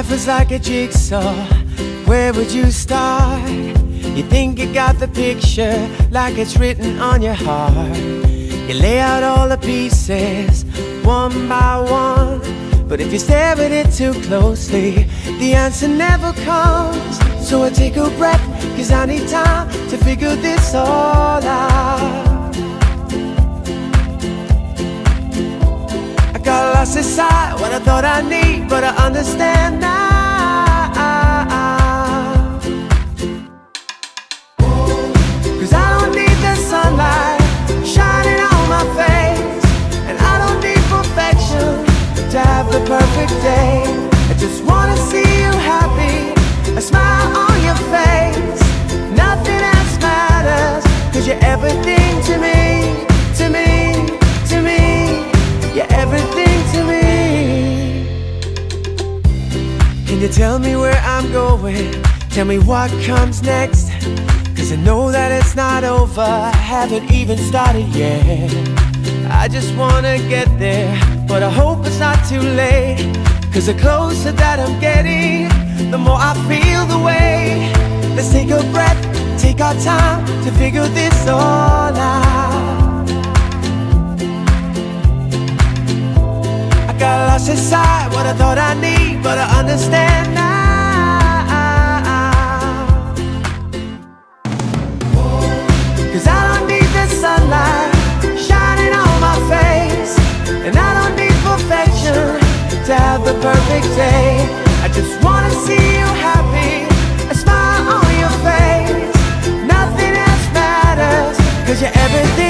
life was like a jigsaw, where would you start? You think you got the picture like it's written on your heart. You lay out all the pieces one by one, but if you stare at it too closely, the answer never comes. So I take a breath, cause I need time to figure this all out. I got lost inside what I thought I need, but I understand now. Cause I don't need the sunlight shining on my face, and I don't need perfection to have the perfect day. I just wanna see you happy, a smile on your face. Nothing else matters, cause you're everything to me, to me, to me. You're everything to me. Can you tell me where I'm going? Tell me what comes next, cause I know that it's not over, I haven't even started yet. I just wanna get there, but I hope it's not too late, cause the closer that I'm getting, the more I feel the way. Let's take a breath, take our time to figure this all out. I got lost inside what I thought I need, but I understand now. Cause I don't need the sunlight shining on my face, and I don't need perfection to have the perfect day. I just wanna see you happy, a smile on your face. Nothing else matters, cause you're everything